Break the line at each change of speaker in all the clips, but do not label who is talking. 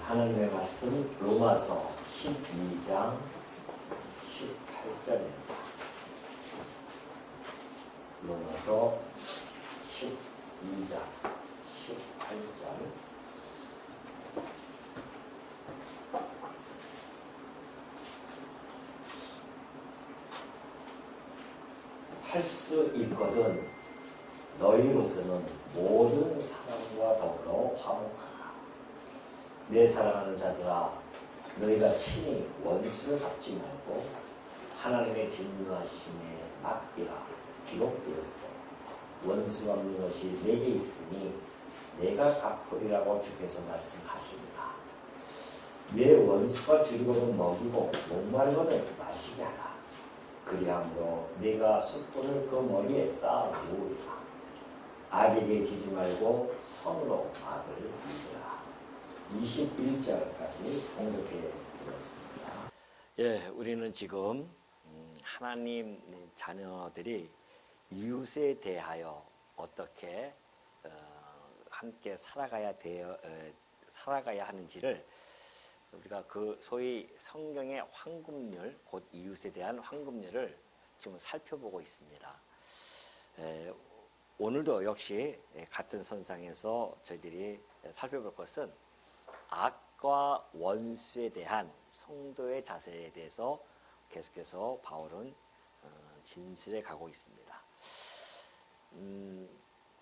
하나님의 말씀 로마서 12장 18절입니다. 로마서 12장 18절. 할 수 있거든 너희로서는 모든 사람과 더불어 화목하라. 내 사랑하는 자들아, 너희가 친히 원수를 갚지 말고 하나님의 진노하심에 맡기라. 기록되었어. 원수 갚는 것이 내게 있으니 내가 갚으리라고 주께서 말씀하십니다. 내 원수가 주려고는 먹이고 목마르거든 마시게 하라. 그리함으로 내가 숯불을 그 머리에 쌓아 놓으리라. 악에게 지지 말고 선으로 악을 이기라. 21절까지 공독해 드렸습니다. 예, 우리는 지금 하나님 자녀들이 이웃에 대하여 어떻게 함께 살아가야 하는지를 우리가 그 소위 성경의 황금률, 곧 이웃에 대한 황금률을 지금 살펴보고 있습니다. 오늘도 역시 같은 선상에서 저희들이 살펴볼 것은 악과 원수에 대한 성도의 자세에 대해서 계속해서 바울은 진술해 가고 있습니다.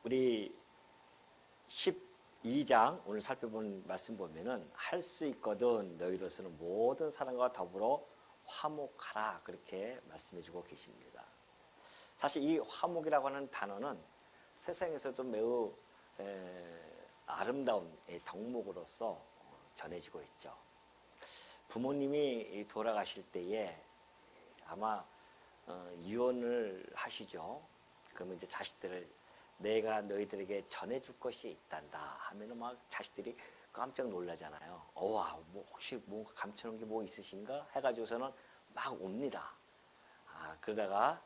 우리 12장 오늘 살펴본 말씀 보면은 할 수 있거든 너희로서는 모든 사람과 더불어 화목하라, 그렇게 말씀해 주고 계십니다. 사실 이 화목이라고 하는 단어는 세상에서도 매우 아름다운 덕목으로서 전해지고 있죠. 부모님이 돌아가실 때에 아마 유언을 하시죠. 그러면 이제 자식들을 내가 너희들에게 전해줄 것이 있단다 하면은 막 자식들이 깜짝 놀라잖아요. 뭐 혹시 뭐 감춰놓은 게 뭐 있으신가 해가지고서는 막 옵니다. 그러다가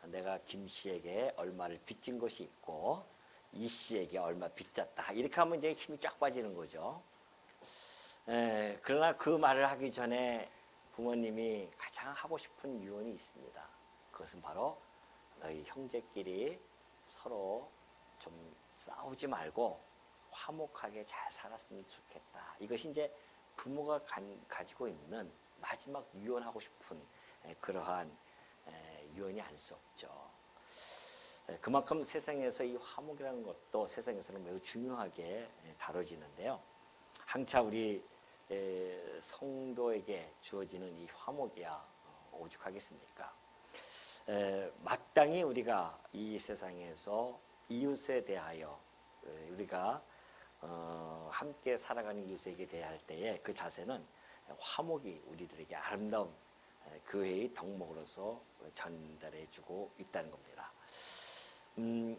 내가 김 씨에게 얼마를 빚진 것이 있고 이 씨에게 얼마 빚졌다, 이렇게 하면 이제 힘이 쫙 빠지는 거죠. 그러나 그 말을 하기 전에 부모님이 가장 하고 싶은 유언이 있습니다. 그것은 바로 너희 형제끼리 서로 좀 싸우지 말고 화목하게 잘 살았으면 좋겠다. 이것이 이제 부모가 가지고 있는 마지막 유언하고 싶은 그러한 유언이 아닐 수 없죠. 그만큼 세상에서 이 화목이라는 것도 세상에서는 매우 중요하게 다뤄지는데요. 항차 우리 성도에게 주어지는 이 화목이야 오죽하겠습니까? 마땅히 우리가 이 세상에서 이웃에 대하여 우리가 함께 살아가는 이웃에게 대할 때에 그 자세는 화목이 우리들에게 아름다운 그 해의 덕목으로서 전달해주고 있다는 겁니다.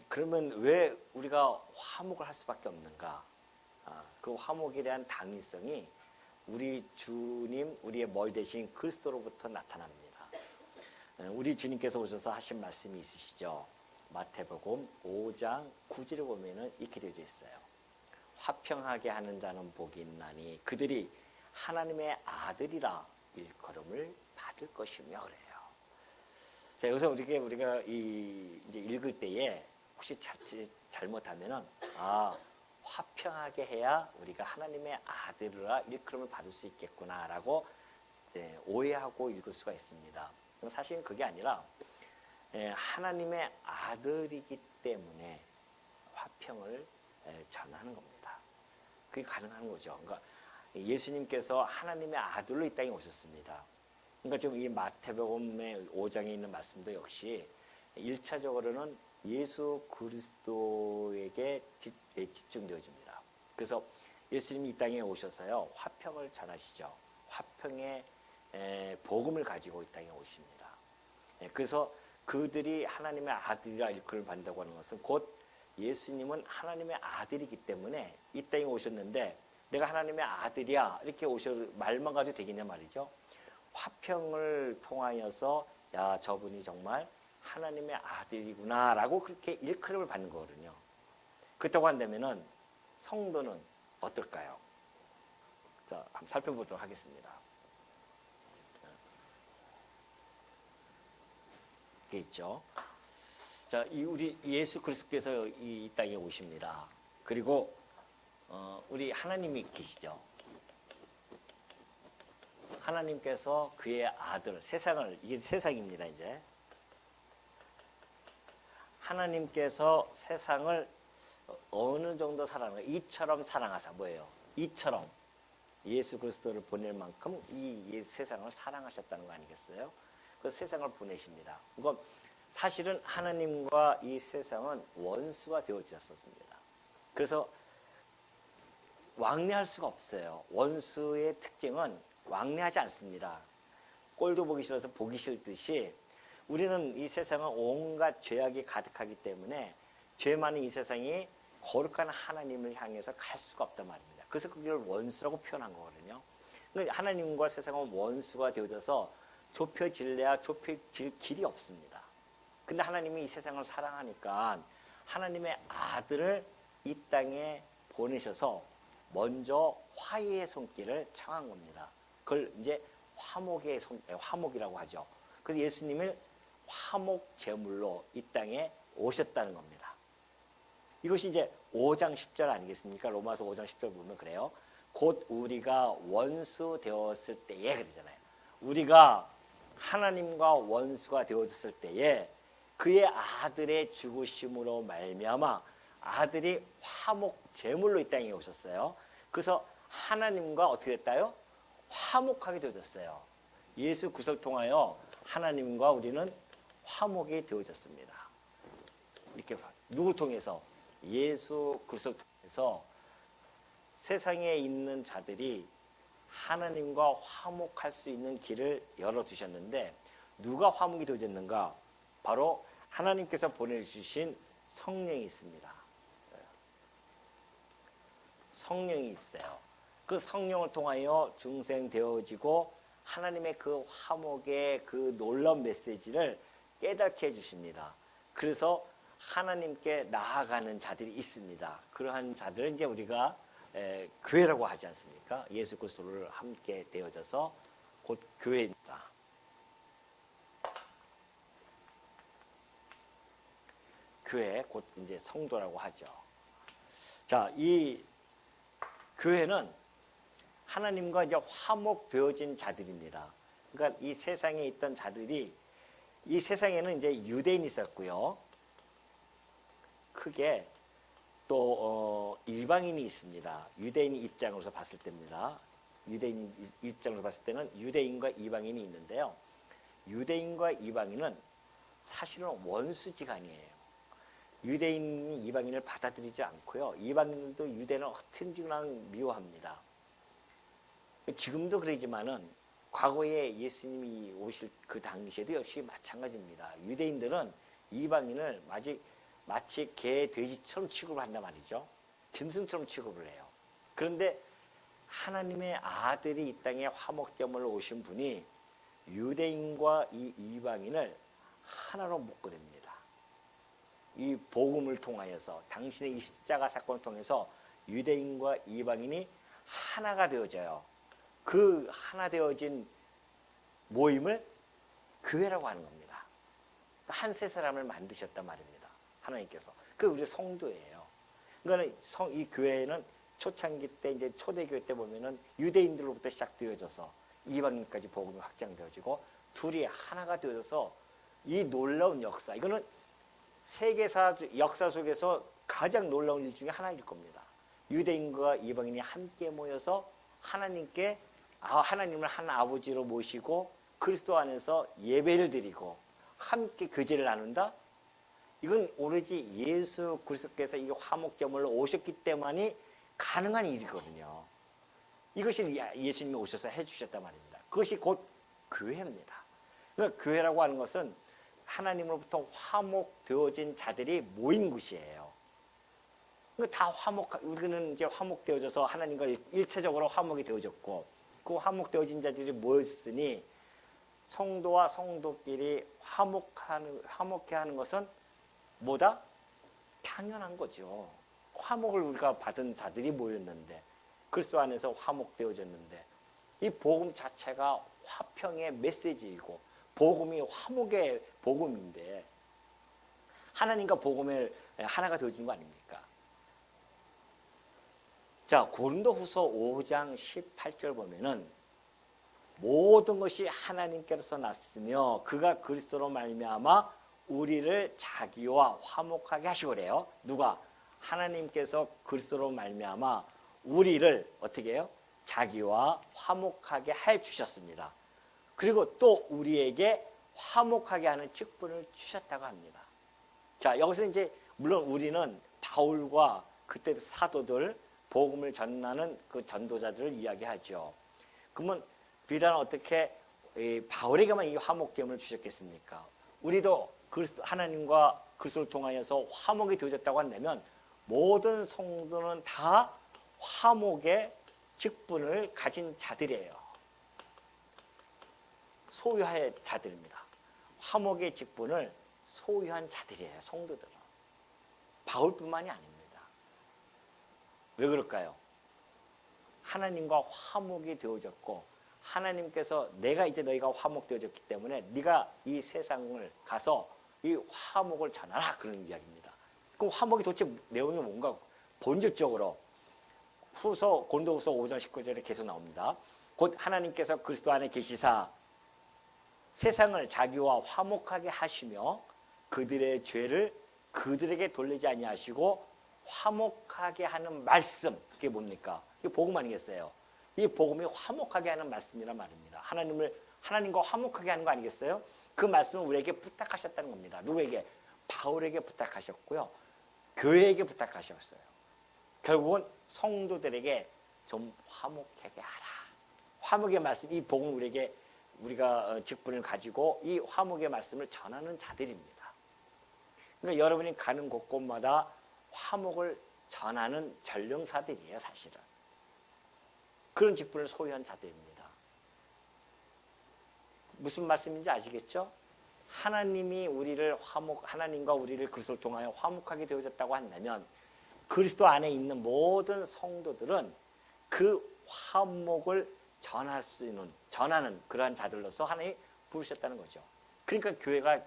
그러면 왜 우리가 화목을 할 수밖에 없는가? 그 화목에 대한 당위성이 우리 주님, 우리의 머리 대신 그리스도로부터 나타납니다. 우리 주님께서 오셔서 하신 말씀이 있으시죠. 마태복음 5장 9절에 보면은 이렇게 되어 있어요. 화평하게 하는 자는 복이 있나니 그들이 하나님의 아들이라 일컬음을 받을 것이며 그래요. 자, 여기서 우리가 이제 읽을 때에 혹시 잘못하면은 화평하게 해야 우리가 하나님의 아들이라 일컬음을 받을 수 있겠구나라고 오해하고 읽을 수가 있습니다. 사실은 그게 아니라 하나님의 아들이기 때문에 화평을 전하는 겁니다. 그게 가능한 거죠. 그러니까 예수님께서 하나님의 아들로 이 땅에 오셨습니다. 그러니까 지금 이 마태복음의 5장에 있는 말씀도 역시 1차적으로는 예수 그리스도에게 집중되어집니다. 그래서 예수님이 이 땅에 오셔서요, 화평을 전하시죠. 화평의 복음을 가지고 이 땅에 오십니다. 그래서 그들이 하나님의 아들이라 일컬음을 받는다고 하는 것은 곧 예수님은 하나님의 아들이기 때문에 이 땅에 오셨는데 내가 하나님의 아들이야 이렇게 말만 가지고 되겠냐 말이죠. 화평을 통하여서 야, 저분이 정말 하나님의 아들이구나 라고 그렇게 일컬음을 받는 거거든요. 그렇다고 한다면은 성도는 어떨까요? 자, 한번 살펴보도록 하겠습니다. 이게 있죠. 자, 우리 예수 그리스도께서 이 땅에 오십니다. 그리고 우리 하나님이 계시죠. 하나님께서 그의 아들, 세상을, 이게 세상입니다, 이제. 하나님께서 세상을 어느 정도 사랑하는, 이처럼 사랑하사, 뭐예요? 이처럼 예수 그리스도를 보낼 만큼 이 세상을 사랑하셨다는 거 아니겠어요? 그 세상을 보내십니다. 그건 사실은 하나님과 이 세상은 원수가 되어졌었습니다. 그래서 왕래할 수가 없어요. 원수의 특징은 왕래하지 않습니다. 꼴도 보기 싫어서 보기 싫듯이 우리는 이 세상은 온갖 죄악이 가득하기 때문에 죄 많은 이 세상이 거룩한 하나님을 향해서 갈 수가 없단 말입니다. 그래서 그걸 원수라고 표현한 거거든요. 그러니까 하나님과 세상은 원수가 되어져서 좁혀질래야 좁혀질 길이 없습니다. 근데 하나님이 이 세상을 사랑하니까 하나님의 아들을 이 땅에 보내셔서 먼저 화해의 손길을 청한 겁니다. 그걸 이제 화목이라고 하죠. 그래서 예수님을 화목 제물로 이 땅에 오셨다는 겁니다. 이것이 이제 5장 10절 아니겠습니까? 로마서 5장 10절 보면 그래요. 곧 우리가 원수 되었을 때에 그러잖아요. 우리가 하나님과 원수가 되어졌을 때에 그의 아들의 죽으심으로 말미암아 아들이 화목 제물로 이 땅에 오셨어요. 그래서 하나님과 어떻게 됐다요? 화목하게 되어졌어요. 예수 그리스도를 통하여 하나님과 우리는 화목이 되어졌습니다. 이렇게 누구를 통해서? 예수 그리스도를 통해서 세상에 있는 자들이 하나님과 화목할 수 있는 길을 열어두셨는데 누가 화목이 되어졌는가? 바로 하나님께서 보내주신 성령이 있습니다. 성령이 있어요. 그 성령을 통하여 중생되어지고 하나님의 그 화목의 그 놀라운 메시지를 깨닫게 해주십니다. 그래서 하나님께 나아가는 자들이 있습니다. 그러한 자들은 이제 우리가 교회라고 하지 않습니까? 예수 그리스도를 함께 되어져서 곧 교회입니다. 교회 곧 이제 성도라고 하죠. 자, 이 교회는 하나님과 이제 화목되어진 자들입니다. 그러니까 이 세상에 있던 자들이 이 세상에는 이제 유대인이 있었고요. 크게 또 이방인이 있습니다. 유대인 입장으로서 봤을 때입니다. 유대인 입장으로 봤을 때는 유대인과 이방인이 있는데요. 유대인과 이방인은 사실은 원수지간이에요. 유대인이 이방인을 받아들이지 않고요. 이방인들도 유대인을 흐트러지랑 미워합니다. 지금도 그러지만은 과거에 예수님이 오실 그 당시에도 역시 마찬가지입니다. 유대인들은 이방인을 마치 개, 돼지처럼 취급을 한단 말이죠. 짐승처럼 취급을 해요. 그런데 하나님의 아들이 이 땅에 화목제물로 오신 분이 유대인과 이 이방인을 하나로 묶어냅니다. 이 복음을 통하여서 당신의 이 십자가 사건을 통해서 유대인과 이방인이 하나가 되어져요. 그 하나 되어진 모임을 교회라고 하는 겁니다. 한 세 사람을 만드셨단 말입니다. 하나님께서. 그 우리 성도예요. 그러니까 이 교회는 초창기 때 이제 초대교회 때 보면은 유대인들로부터 시작되어져서 이방인까지 복음이 확장되어지고 둘이 하나가 되어져서 이 놀라운 역사, 이거는 세계사 역사 속에서 가장 놀라운 일 중에 하나일 겁니다. 유대인과 이방인이 함께 모여서 하나님을 한 아버지로 모시고 그리스도 안에서 예배를 드리고 함께 교제를 나눈다. 이건 오로지 예수 그리스도께서 이 화목제물로 오셨기 때문에 가능한 일이거든요. 이것이 예수님이 오셔서 해주셨단 말입니다. 그것이 곧 교회입니다. 그러니까 교회라고 하는 것은 하나님으로부터 화목되어진 자들이 모인 곳이에요. 그러니까 우리는 이제 화목되어져서 하나님과 일체적으로 화목이 되어졌고, 그 화목되어진 자들이 모였으니 성도와 성도끼리 화목해 하는 것은 뭐다? 당연한 거죠. 화목을 우리가 받은 자들이 모였는데, 그리스도 안에서 화목되어졌는데 이 복음 자체가 화평의 메시지이고 복음이 화목의 복음인데 하나님과 복음을 하나가 되어진 거 아닙니까? 자, 고린도후서 5장 18절 보면은 모든 것이 하나님께로서 났으며 그가 그리스도로 말미암아 우리를 자기와 화목하게 하시고래요. 누가? 하나님께서 그리스도로 말미암아 우리를 어떻게 해요? 자기와 화목하게 해 주셨습니다. 그리고 또 우리에게 화목하게 하는 직분을 주셨다고 합니다. 자, 여기서 이제 물론 우리는 바울과 그때 사도들 복음을 전하는 그 전도자들을 이야기하죠. 그러면 비단 어떻게 바울에게만 이 화목됨을 주셨겠습니까? 우리도 그리스도 하나님과 그리스도를 통하여서 화목이 되어졌다고 한다면 모든 성도는 다 화목의 직분을 가진 자들이에요. 소유할 자들입니다. 화목의 직분을 소유한 자들이에요. 성도들은. 바울뿐만이 아닙니다. 왜 그럴까요? 하나님과 화목이 되어졌고 하나님께서 내가 이제 너희가 화목되어졌기 때문에 네가 이 세상을 가서 이 화목을 전하라 그런 이야기입니다. 그럼 화목이 도대체 내용이 뭔가 본질적으로 고린도후서 5장 19절에 계속 나옵니다. 곧 하나님께서 그리스도 안에 계시사 세상을 자기와 화목하게 하시며 그들의 죄를 그들에게 돌리지 아니하시고 화목하게 하는 말씀. 그게 뭡니까? 이게 복음 아니겠어요? 이 복음이 화목하게 하는 말씀이란 말입니다. 하나님과 화목하게 하는 거 아니겠어요? 그 말씀을 우리에게 부탁하셨다는 겁니다. 누구에게? 바울에게 부탁하셨고요. 교회에게 부탁하셨어요. 결국은 성도들에게 좀 화목하게 하라. 화목의 말씀, 이 복음 우리가 직분을 가지고 이 화목의 말씀을 전하는 자들입니다. 그러니까 여러분이 가는 곳곳마다 화목을 전하는 전령사들이에요, 사실은. 그런 직분을 소유한 자들입니다. 무슨 말씀인지 아시겠죠? 하나님과 우리를 그리스도를 통하여 화목하게 되어졌다고 한다면 그리스도 안에 있는 모든 성도들은 그 화목을 전하는 그러한 자들로서 하나님이 부르셨다는 거죠. 그러니까 교회가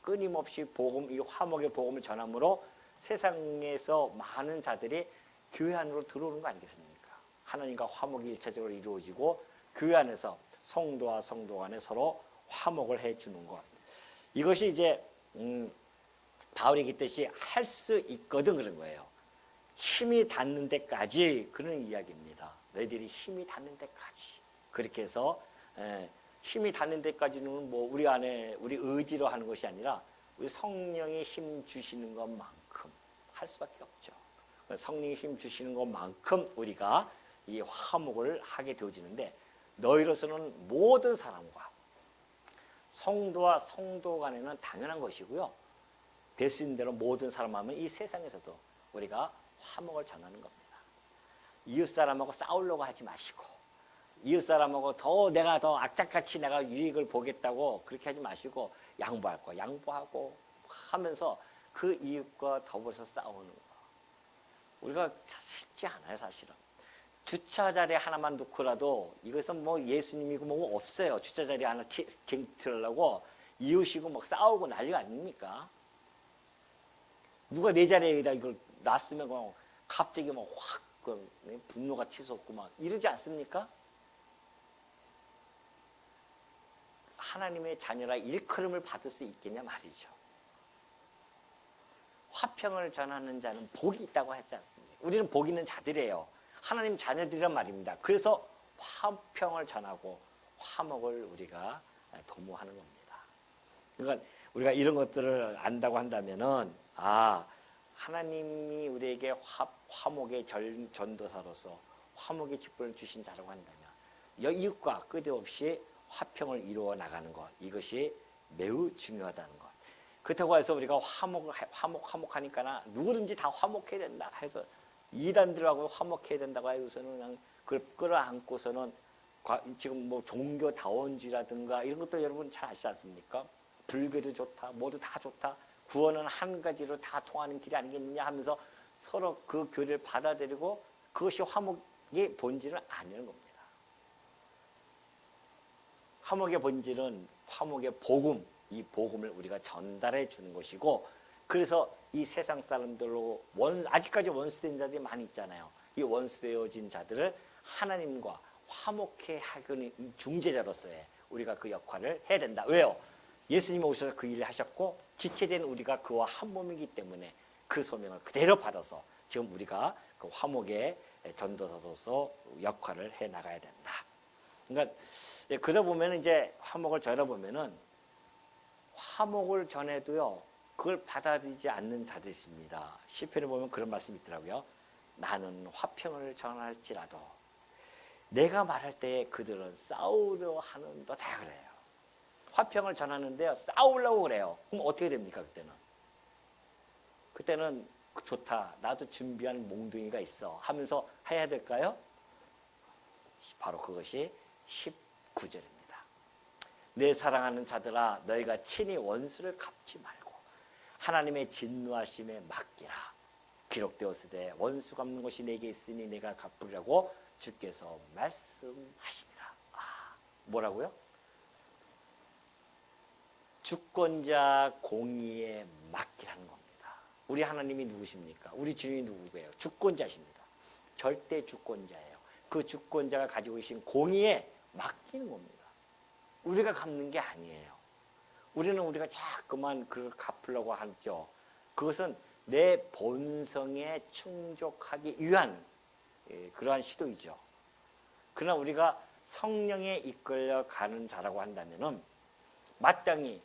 끊임없이 이 화목의 복음을 전함으로 세상에서 많은 자들이 교회 안으로 들어오는 거 아니겠습니까? 하나님과 화목이 일차적으로 이루어지고 교회 안에서 성도와 성도 간에 서로 화목을 해주는 것. 이것이 이제 바울이 그랬듯이 할 수 있거든 그런 거예요. 힘이 닿는 데까지 그런 이야기입니다. 너희들이 힘이 닿는 데까지. 그렇게 해서 힘이 닿는 데까지는 뭐 우리 안에 우리 의지로 하는 것이 아니라 우리 성령이 힘 주시는 것만큼 할 수밖에 없죠. 성령이 힘 주시는 것만큼 우리가 이 화목을 하게 되어지는데 너희로서는 모든 사람과 성도와 성도 간에는 당연한 것이고요. 될 수 있는 대로 모든 사람 하면 이 세상에서도 우리가 화목을 전하는 겁니다. 이웃 사람하고 싸우려고 하지 마시고 이웃 사람하고 내가 더 악착같이 내가 유익을 보겠다고 그렇게 하지 마시고 양보할 거 양보하고 하면서 그 이웃과 더불어서 싸우는 거. 우리가 쉽지 않아요, 사실은. 주차 자리 하나만 놓고라도 이것은 뭐 예수님이고 뭐 없어요. 주차 자리 하나 쟁취하려고 이웃이고 막 싸우고 난리가 아닙니까? 누가 내 자리에다 이걸 놨으면 그냥 갑자기 막 확 분노가 치솟고 막 이러지 않습니까? 하나님의 자녀라 일컬음을 받을 수 있겠냐 말이죠. 화평을 전하는 자는 복이 있다고 하지 않습니까? 우리는 복 있는 자들이에요. 하나님 자녀들이란 말입니다. 그래서 화평을 전하고 화목을 우리가 도모하는 겁니다. 그러니까 우리가 이런 것들을 안다고 한다면은 하나님이 우리에게 화목의 전도사로서 화목의 직분을 주신 자라고 한다면 이웃과 끝없이 화평을 이루어 나가는 것, 이것이 매우 중요하다는 것. 그렇다고 해서 우리가 화목하니까 누구든지 다 화목해야 된다 해서 이단들하고 화목해야 된다고 해서는 그냥 그걸 끌어안고서는 지금 뭐 종교다원주의라든가 이런 것도 여러분 잘 아시지 않습니까? 불교도 좋다, 모두 다 좋다, 구원은 한 가지로 다 통하는 길이 아니겠느냐 하면서 서로 그 교리를 받아들이고 그것이 이게 본질은 아니라는 겁니다. 화목의 본질은 화목의 복음, 이 복음을 우리가 전달해 주는 것이고, 그래서 이 세상 사람들로 아직까지 원수된 자들이 많이 있잖아요. 이 원수되어진 자들을 하나님과 화목해 하는 중재자로서의 우리가 그 역할을 해야 된다. 왜요? 예수님이 오셔서 그 일을 하셨고, 지체된 우리가 그와 한 몸이기 때문에 그 소명을 그대로 받아서 지금 우리가 그 화목의 전도사로서 역할을 해 나가야 된다. 그러니까 그러다 보면 이제 화목을 전해 보면은 화목을 전해도요, 그걸 받아들이지 않는 자들이 있습니다. 시편에 보면 그런 말씀이 있더라고요. 나는 화평을 전할지라도 내가 말할 때 그들은 싸우려 하는도다 그래요. 화평을 전하는데요, 싸우려고 그래요. 그럼 어떻게 됩니까? 그때는 좋다, 나도 준비한 몽둥이가 있어 하면서 해야 될까요? 바로 그것이 19절입니다. 내 사랑하는 자들아, 너희가 친히 원수를 갚지 말고 하나님의 진노하심에 맡기라. 기록되었으되 원수 갚는 것이 내게 있으니 내가 갚으려고 주께서 말씀하시니라. 뭐라고요? 주권자 공의에 맡기라는 겁니다. 우리 하나님이 누구십니까? 우리 주님이 누구예요? 주권자십니다. 절대 주권자예요. 그 주권자가 가지고 계신 공의에 맡기는 겁니다. 우리가 갚는 게 아니에요. 우리가 자꾸만 그걸 갚으려고 하죠. 그것은 내 본성에 충족하기 위한 그러한 시도이죠. 그러나 우리가 성령에 이끌려 가는 자라고 한다면은 마땅히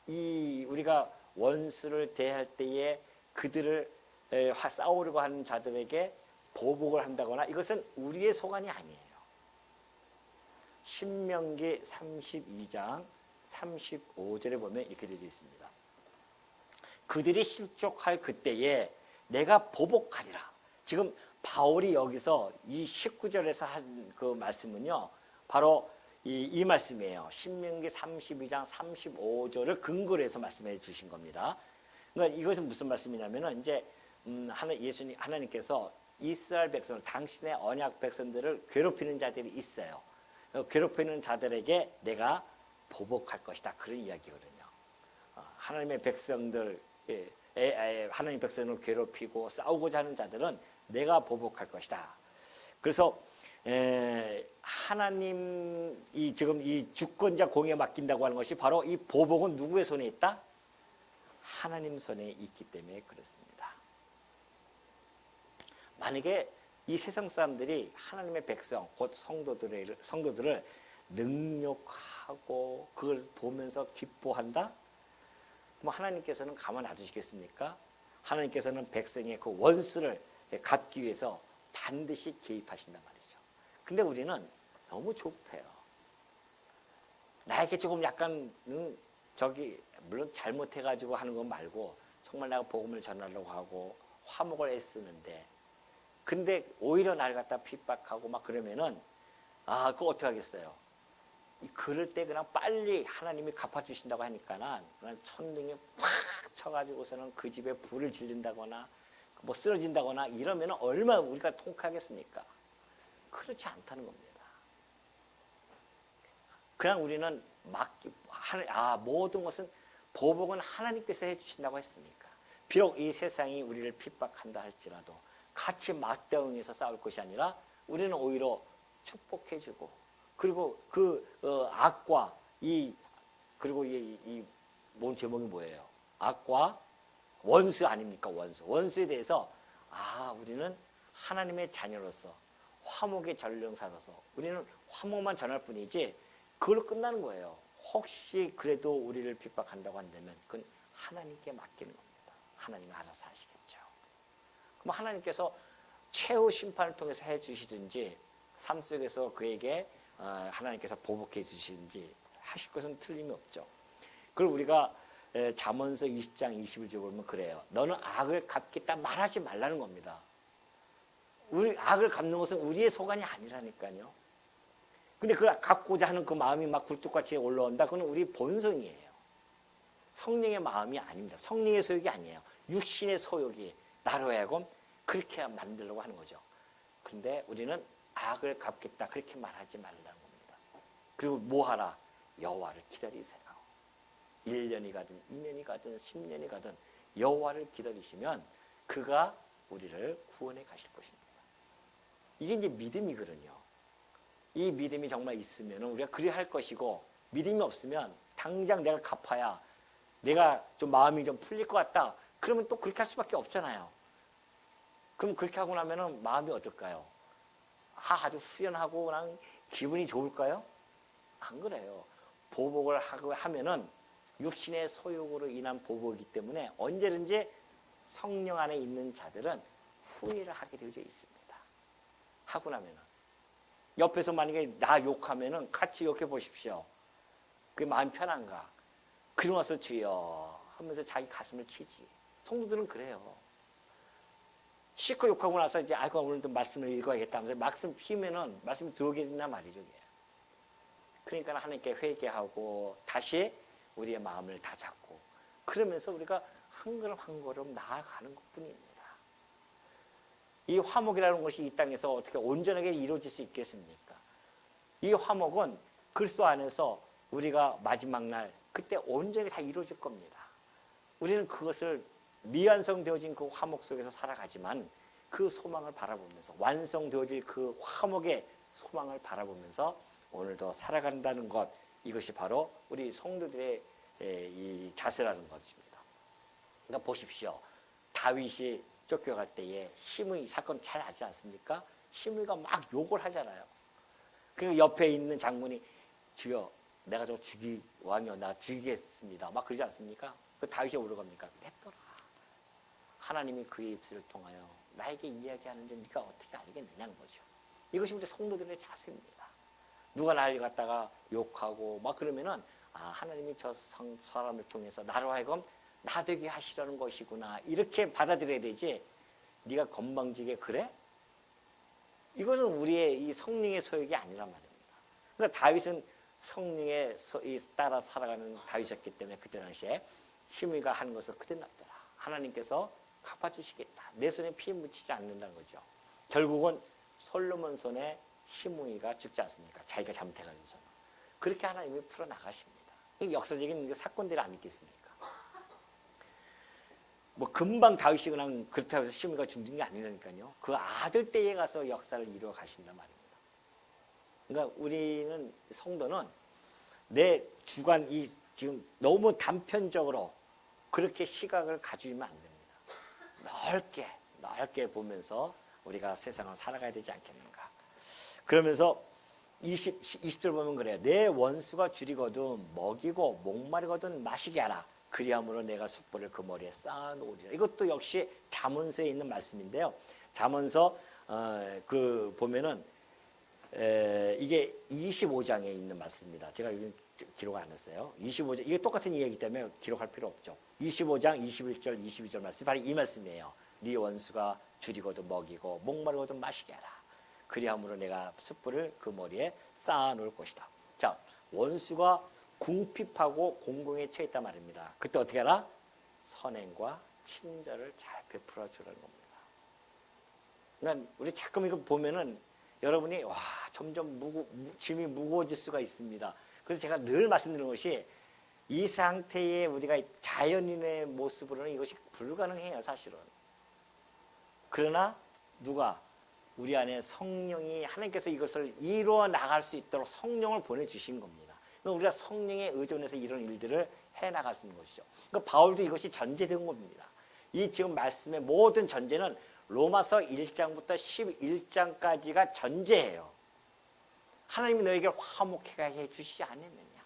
우리가 원수를 대할 때에 그들을 싸우려고 하는 자들에게 보복을 한다거나, 이것은 우리의 소관이 아니에요. 신명기 32장 35절에 보면 이렇게 되어 있습니다. 그들이 실족할 그때에 내가 보복하리라. 지금 바울이 여기서 이 19절에서 한 그 말씀은요, 바로 이 말씀이에요. 신명기 32장 35절을 근거로 해서 말씀해 주신 겁니다. 그러니까 이것은 무슨 말씀이냐면은 이제 하나님께서 이스라엘 백성을, 당신의 언약 백성들을 괴롭히는 자들이 있어요. 괴롭히는 자들에게 내가 보복할 것이다, 그런 이야기거든요. 하나님의 백성들, 하나님 백성을 괴롭히고 싸우고자 하는 자들은 내가 보복할 것이다. 그래서 하나님 지금 이 주권자 공에 맡긴다고 하는 것이 바로 이 보복은 누구의 손에 있다? 하나님 손에 있기 때문에 그렇습니다. 만약에 이 세상 사람들이 하나님의 백성, 곧 성도들을 능욕하고 그걸 보면서 기뻐한다? 그럼 하나님께서는 가만 놔두시겠습니까? 하나님께서는 백성의 그 원수를 갚기 위해서 반드시 개입하신단 말이죠. 근데 우리는 너무 좁아요. 나에게 조금 약간 물론 잘못해가지고 하는 건 말고, 정말 내가 복음을 전하려고 하고 화목을 애쓰는데, 근데 오히려 나를 갖다 핍박하고 막 그러면은 그거 어떻게 하겠어요? 그럴 때 그냥 빨리 하나님이 갚아주신다고 하니까는 그냥 천둥에 팍 쳐가지고서는 그 집에 불을 질린다거나 뭐 쓰러진다거나 이러면 얼마나 우리가 통쾌하겠습니까? 그렇지 않다는 겁니다. 그냥 우리는 모든 것은 보복은 하나님께서 해주신다고 했으니까, 비록 이 세상이 우리를 핍박한다 할지라도 같이 맞대응해서 싸울 것이 아니라 우리는 오히려 축복해주고, 그리고 악과 그리고 뭔 제목이 뭐예요? 악과 원수 아닙니까? 원수에 대해서 우리는 하나님의 자녀로서 화목의 전령사로서 우리는 화목만 전할 뿐이지 그걸로 끝나는 거예요. 혹시 그래도 우리를 핍박한다고 한다면 그건 하나님께 맡기는 겁니다. 하나님이 알아서 하시겠죠. 그럼 하나님께서 최후 심판을 통해서 해주시든지 삶 속에서 그에게 하나님께서 보복해 주시든지 하실 것은 틀림이 없죠. 그리고 우리가 잠언서 20장 21절 보면 그래요. 너는 악을 갚겠다 말하지 말라는 겁니다. 우리 악을 갚는 것은 우리의 소관이 아니라니까요. 근데 그걸 갚고자 하는 그 마음이 막 굴뚝같이 올라온다. 그건 우리 본성이에요. 성령의 마음이 아닙니다. 성령의 소욕이 아니에요. 육신의 소욕이 나로 하여금 그렇게 만들려고 하는 거죠. 갚은데 우리는 악을 갚겠다 그렇게 말하지 말라는 겁니다. 그리고 뭐 하라? 여호와를 기다리세요. 1년이 가든 2년이 가든 10년이 가든 여호와를 기다리시면 그가 우리를 구원해 가실 것입니다. 이게 이제 믿음이거든요. 이 믿음이 정말 있으면 우리가 그리 할 것이고, 믿음이 없으면 당장 내가 갚아야 내가 좀 마음이 좀 풀릴 것 같다. 그러면 또 그렇게 할 수밖에 없잖아요. 그럼 그렇게 하고 나면은 마음이 어떨까요? 아주 후련하고 그냥 기분이 좋을까요? 안 그래요. 보복을 하고 하면은 육신의 소욕으로 인한 보복이기 때문에 언제든지 성령 안에 있는 자들은 후회를 하게 되어 있습니다. 하고 나면은 옆에서 만약에 나 욕하면은 같이 욕해 보십시오. 그게 마음 편한가? 그러고 나서 주여 하면서 자기 가슴을 치지. 성도들은 그래요. 실컷 욕하고 나서 이제 아이고 오늘도 말씀을 읽어야겠다 하면서 말씀 피우면은 말씀이 들어오게 된단 말이죠. 그러니까 하나님께 회개하고 다시 우리의 마음을 다잡고 그러면서 우리가 한 걸음 한 걸음 나아가는 것뿐입니다. 이 화목이라는 것이 이 땅에서 어떻게 온전하게 이루어질 수 있겠습니까? 이 화목은 그리스도 안에서 우리가 마지막 날 그때 온전히 다 이루어질 겁니다. 우리는 그것을 미완성되어진 그 화목 속에서 살아가지만 그 소망을 바라보면서 완성되어질 그 화목의 소망을 바라보면서 오늘도 살아간다는 것, 이것이 바로 우리 성도들의 이 자세라는 것입니다. 그러니까 보십시오. 다윗이 쫓겨갈 때에 시므이 사건 잘 아지 않습니까? 시므이가 막 욕을 하잖아요. 그 옆에 있는 장군이 주여 내가 저 왕이여 나 죽이겠습니다. 막 그러지 않습니까? 그 다윗이 뭐라고 합니까? 냅둬라. 하나님이 그의 입술을 통하여 나에게 이야기하는지 네가 어떻게 알겠느냐는 거죠. 이것이 우리 성도들의 자세입니다. 누가 나를 갖다가 욕하고 막 그러면은 하나님이 저 사람을 통해서 나로 하여금 나되게 하시려는 것이구나 이렇게 받아들여야 되지. 네가 건방지게 그래? 이거는 우리의 이 성령의 소욕이 아니란 말입니다. 그러니까 다윗은 성령에 따라 살아가는 다윗이었기 때문에 그때 당시에 시므이가 하는 것을 그대로 놔둬라. 하나님께서 갚아주시겠다. 내 손에 피 묻히지 않는다는 거죠. 결국은 솔로몬 손에 시므이가 죽지 않습니까? 자기가 잘못해가지고서. 그렇게 하나님이 풀어나가십니다. 역사적인 사건들이 아니겠습니까? 뭐 금방 다윗이 그냥 그렇다고 해서 시므이가 죽는 게 아니라니까요. 그 아들 때에 가서 역사를 이루어 가신단 말입니다. 그러니까 우리는 성도는 내 주관 이 지금 너무 단편적으로 그렇게 시각을 가지면 안 됩니다. 넓게 보면서 우리가 세상을 살아가야 되지 않겠는가. 그러면서 20절 보면 그래요. 내 원수가 줄이거든 먹이고 목마르거든 마시게 하라. 그리함으로 내가 숯불을 그 머리에 쌓아놓으리라. 이것도 역시 잠언서에 있는 말씀인데요. 잠언서 그 보면은 이게 25장에 있는 말씀입니다. 제가 여기 기록 안 했어요. 25장 이게 똑같은 이야기이기 때문에 기록할 필요 없죠. 25장 21절 22절 말씀 바로 이 말씀이에요. 네 원수가 줄이거든 먹이고 목마르거든 마시게 하라. 그리함으로 내가 숯불을 그 머리에 쌓아놓을 것이다. 자, 원수가 궁핍하고 공공에 처해 있단 말입니다. 그때 어떻게 하라? 선행과 친절을 잘 베풀어 주라는 겁니다. 그러니까 우리 자꾸 이거 보면은 여러분이 와 점점 짐이 무거워질 수가 있습니다. 그래서 제가 늘 말씀드리는 것이 이 상태에 우리가 자연인의 모습으로는 이것이 불가능해요, 사실은. 그러나 누가 우리 안에 성령이 하나님께서 이것을 이루어 나갈 수 있도록 성령을 보내주신 겁니다. 우리가 성령에 의존해서 이런 일들을 해나갈 수 있는 것이죠. 그러니까 바울도 이것이 전제된 겁니다. 이 지금 말씀의 모든 전제는 로마서 1장부터 11장까지가 전제예요. 하나님이 너에게 화목하게 해주시지 않았느냐.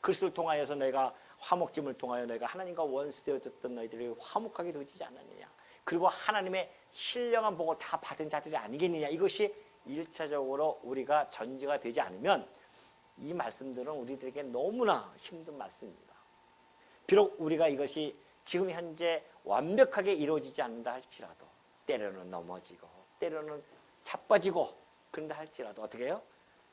그리스도를 통하여서 너희가 화목짐을 통하여 너희가 하나님과 원수되어졌던 너희들이 화목하게 되어지지 않았느냐. 그리고 하나님의 신령한 복을 다 받은 자들이 아니겠느냐. 이것이 1차적으로 우리가 전제가 되지 않으면 이 말씀들은 우리들에게 너무나 힘든 말씀입니다. 비록 우리가 이것이 지금 현재 완벽하게 이루어지지 않는다 할지라도 때로는 넘어지고 때로는 자빠지고 그런다 할지라도 어떻게 해요?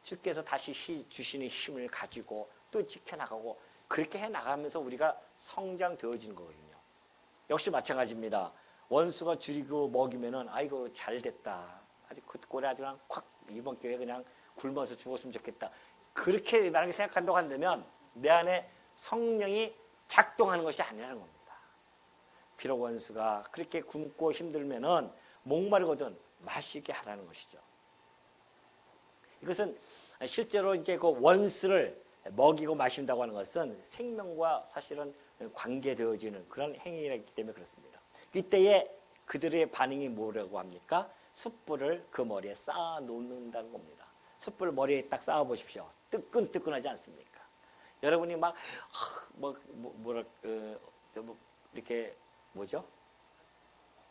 주께서 다시 주시는 힘을 가지고 또 지켜나가고 그렇게 해나가면서 우리가 성장되어지는 거거든요. 역시 마찬가지입니다. 원수가 줄이고 먹이면은 아이고 잘됐다. 아주 그 꼴에 아주 그냥 콱 이번 기회에 그냥 굶어서 죽었으면 좋겠다. 그렇게 만약에 생각한다고 한다면 내 안에 성령이 작동하는 것이 아니라는 겁니다. 비록 원수가 그렇게 굶고 힘들면은 목마르거든 마시게 하라는 것이죠. 이것은 실제로 이제 그 원수를 먹이고 마신다고 하는 것은 생명과 사실은 관계되어지는 그런 행위이기 때문에 그렇습니다. 이때에 그들의 반응이 뭐라고 합니까? 숯불을 그 머리에 쌓아 놓는다는 겁니다. 숯불을 머리에 딱 쌓아 보십시오. 뜨끈뜨끈하지 않습니까? 여러분이 막 이렇게 뭐죠?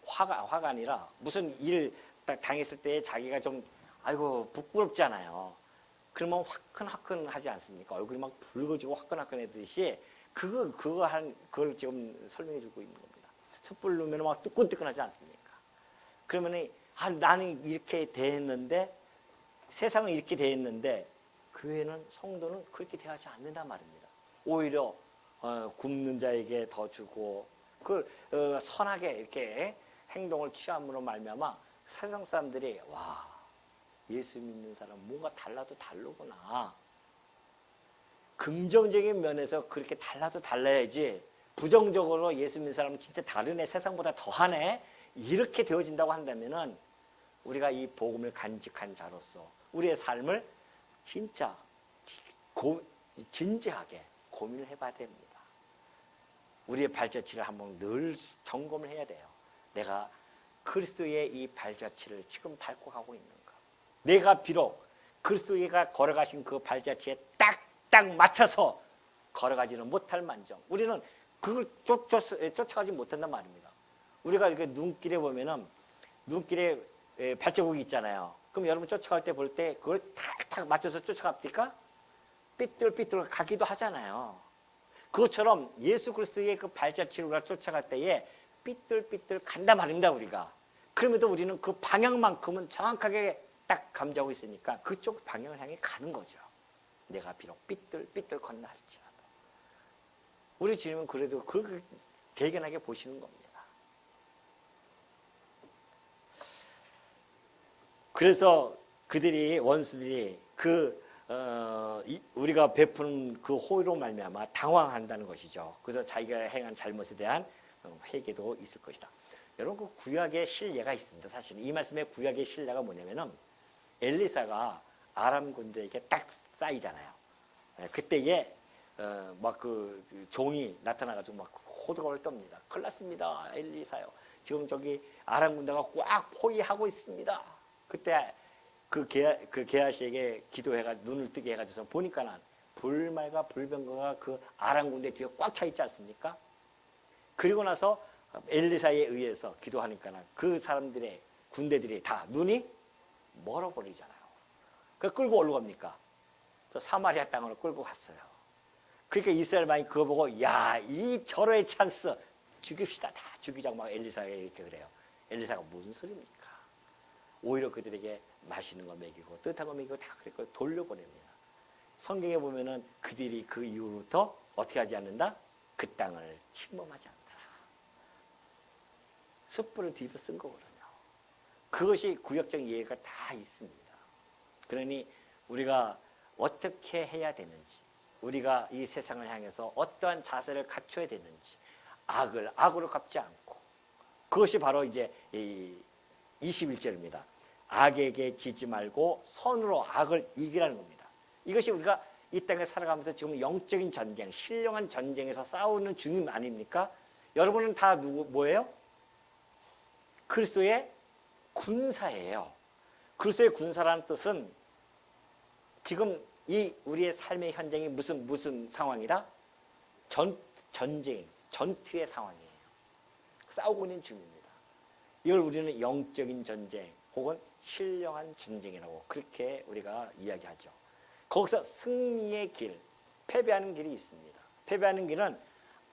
화가 아니라 무슨 일 딱 당했을 때 자기가 좀 아이고 부끄럽잖아요. 그러면 화끈화끈하지 않습니까? 얼굴이 막 붉어지고 화끈화끈해듯이 그걸 지금 설명해 주고 있는 겁니다. 숯불 넣으면 막 뜨끈뜨끈하지 않습니까? 그러면 나는 이렇게 대했는데 세상은 이렇게 대했는데 교회는 성도는 그렇게 대하지 않는단 말입니다. 오히려 굶는 자에게 더 주고 그걸 선하게 이렇게 행동을 취함으로 말미암아 세상 사람들이 와 예수 믿는 사람 뭔가 달라도 다르구나. 긍정적인 면에서 그렇게 달라도 달라야지 부정적으로 예수 믿는 사람은 진짜 다르네 세상보다 더하네 이렇게 되어진다고 한다면은 우리가 이 복음을 간직한 자로서 우리의 삶을 진짜 진지하게 고민을 해봐야 됩니다. 우리의 발자취를 한번 늘 점검을 해야 돼요. 내가 그리스도의 이 발자취를 지금 밟고 가고 있는가? 내가 비록 그리스도가 걸어가신 그 발자취에 딱딱 맞춰서 걸어가지는 못할 만정 우리는 그걸 쫓아가지 못한단 말입니다. 우리가 이렇게 눈길에 보면은 눈길에 발자국이 있잖아요. 그럼 여러분 쫓아갈 때 볼 때 그걸 탁탁 맞춰서 쫓아갑니까? 삐뚤삐뚤 가기도 하잖아요. 그것처럼 예수 그리스도의 그 발자취를 쫓아갈 때에 삐뚤삐뚤 간단 말입니다. 우리가. 그럼에도 우리는 그 방향만큼은 정확하게 딱 감지하고 있으니까 그쪽 방향을 향해 가는 거죠. 내가 비록 삐뚤삐뚤 건너 할지라도. 우리 주님은 그래도 그걸 대견하게 보시는 겁니다. 그래서 그들이 원수들이 우리가 베푸는 그 호의로 말미암아 당황한다는 것이죠. 그래서 자기가 행한 잘못에 대한 회개도 있을 것이다. 여러분 그 구약의 신뢰가 있습니다. 사실 이 말씀의 구약의 신뢰가 뭐냐면은 엘리사가 아람 군대에게 딱 쌓이잖아요. 그때에 막 그 종이 나타나가지고 막 호들갑을 떱니다. 큰일 났습니다, 엘리사요. 지금 저기 아람 군대가 꽉 포위하고 있습니다. 그때 그 게하시에게 기도해가 눈을 뜨게 해가지고 보니까는 불말과 불병거가 그 아람 군대 뒤에 꽉 차 있지 않습니까? 그리고 나서 엘리사에 의해서 기도하니까는 그 사람들의 군대들이 다 눈이 멀어버리잖아요. 그 끌고 어디로 갑니까? 저 사마리아 땅으로 끌고 갔어요. 그러니까 이스라엘만이 그거 보고 야, 이 절호의 찬스 죽입시다. 다 죽이자고 막 엘리사에게 이렇게 그래요. 엘리사가 무슨 소리입니까? 오히려 그들에게 맛있는 거 먹이고 뜨뜻한 거 먹이고 다 그렇게 돌려보냅니다. 성경에 보면은 그들이 그 이후부터 어떻게 하지 않는다? 그 땅을 침범하지 않더라. 숯불을 뒤집어 쓴 거거든요. 그것이 구역적 이해가 다 있습니다. 그러니 우리가 어떻게 해야 되는지, 우리가 이 세상을 향해서 어떠한 자세를 갖춰야 되는지, 악을 악으로 갚지 않고, 그것이 바로 이제 21절입니다. 악에게 지지 말고 선으로 악을 이기라는 겁니다. 이것이 우리가 이 땅에 살아가면서 지금 영적인 전쟁, 신령한 전쟁에서 싸우는 중임 아닙니까? 여러분은 다 뭐예요? 그리스도의 군사예요. 그리스도의 군사라는 뜻은 지금 이 우리의 삶의 현장이 무슨 상황이다? 전쟁, 전투의 상황이에요. 싸우고 있는 중입니다. 이걸 우리는 영적인 전쟁 혹은 신령한 전쟁이라고 그렇게 우리가 이야기하죠. 거기서 승리의 길, 패배하는 길이 있습니다. 패배하는 길은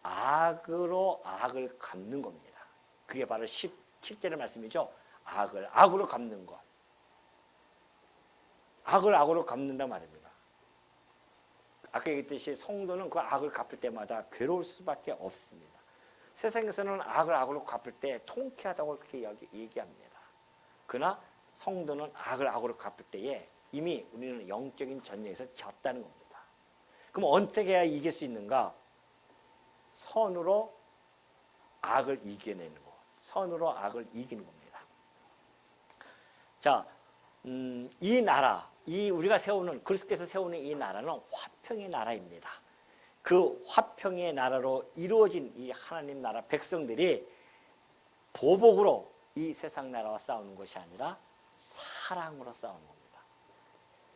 악으로 악을 갚는 겁니다. 그게 바로 17절의 말씀이죠. 악을 악으로 갚는 것. 악을 악으로 갚는단 말입니다. 아까 얘기했듯이 성도는 그 악을 갚을 때마다 괴로울 수밖에 없습니다. 세상에서는 악을 악으로 갚을 때 통쾌하다고 그렇게 얘기합니다. 그러나 성도는 악을 악으로 갚을 때에 이미 우리는 영적인 전쟁에서 졌다는 겁니다. 그럼 어떻게 해야 이길 수 있는가? 선으로 악을 이겨내는 것. 선으로 악을 이기는 겁니다. 자, 이 나라, 이 우리가 세우는, 그리스도께서 세우는 이 나라는 화평의 나라입니다. 그 화평의 나라로 이루어진 이 하나님 나라 백성들이 보복으로 이 세상 나라와 싸우는 것이 아니라 사랑으로 싸우는 겁니다.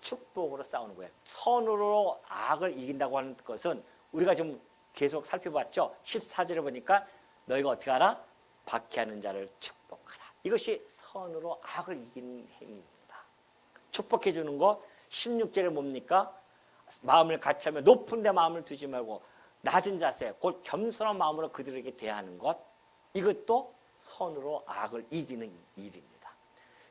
축복으로 싸우는 거예요. 선으로 악을 이긴다고 하는 것은 우리가 지금 계속 살펴봤죠. 14절에 보니까 너희가 어떻게 하라? 박해하는 자를 축복하라. 이것이 선으로 악을 이기는 행위입니다. 축복해 주는 것. 16절에 뭡니까? 마음을 같이하며 높은 데 마음을 두지 말고 낮은 자세, 곧 겸손한 마음으로 그들에게 대하는 것. 이것도 선으로 악을 이기는 일입니다.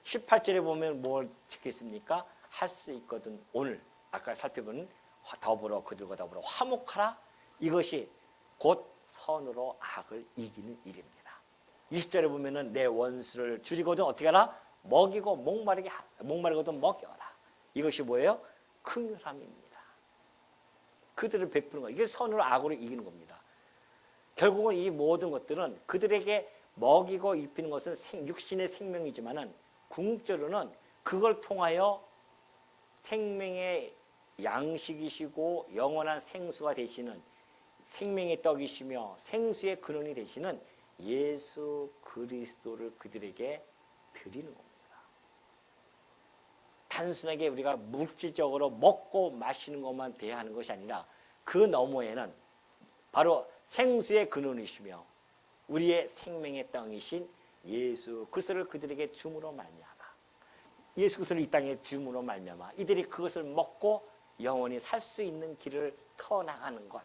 18절에 보면 뭘 적혀있습니까? 할 수 있거든 오늘 아까 살펴본 더불어 그들과 더불어 화목하라. 이것이 곧 선으로 악을 이기는 일입니다. 20절에 보면은 내 원수를 줄이거든 어떻게 하라? 먹이고 목마르거든 먹여라. 이것이 뭐예요? 긍휼함입니다. 그들을 베푸는 거. 이게 선으로 악으로 이기는 겁니다. 결국은 이 모든 것들은 그들에게 먹이고 입히는 것은 육신의 생명이지만은 궁극적으로는 그걸 통하여 생명의 양식이시고 영원한 생수가 되시는 생명의 떡이시며 생수의 근원이 되시는 예수 그리스도를 그들에게 드리는 겁니다. 단순하게 우리가 물질적으로 먹고 마시는 것만 대하는 것이 아니라 그 너머에는 바로 생수의 근원이시며 우리의 생명의 떡이신 예수 그리스도를 그들에게 줌으로 말미암아 예수 그리스도를 이 땅에 줌으로 말미암아 이들이 그것을 먹고 영원히 살 수 있는 길을 터나가는 것.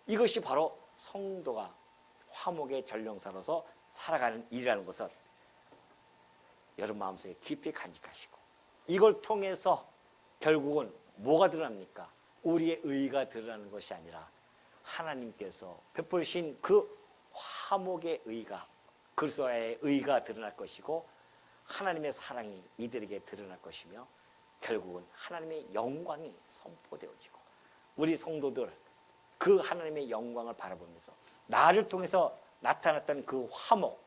이것이 바로 성도가 화목의 전령사로서 살아가는 일이라는 것을 여러분 마음속에 깊이 간직하시고 이걸 통해서 결국은 뭐가 드러납니까? 우리의 의가 드러나는 것이 아니라 하나님께서 베푸신 그 화목의 의가 그리스도의 의가 드러날 것이고 하나님의 사랑이 이들에게 드러날 것이며 결국은 하나님의 영광이 선포되어지고 우리 성도들 그 하나님의 영광을 바라보면서 나를 통해서 나타났던 그 화목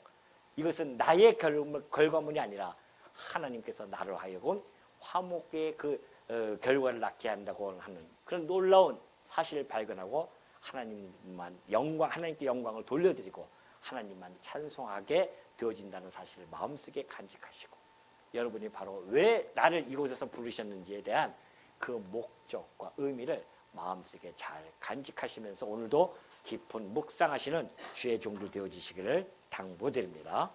이것은 나의 결과물이 아니라 하나님께서 나를 하여금 화목의 그 결과를 낳게 한다고 하는 그런 놀라운 사실을 발견하고 하나님께 영광을 돌려드리고 하나님만 찬송하게 되어진다는 사실을 마음속에 간직하시고 여러분이 바로 왜 나를 이곳에서 부르셨는지에 대한 그 목적과 의미를 마음속에 잘 간직하시면서 오늘도 깊은 묵상하시는 주의 종들 되어지시기를 당부드립니다.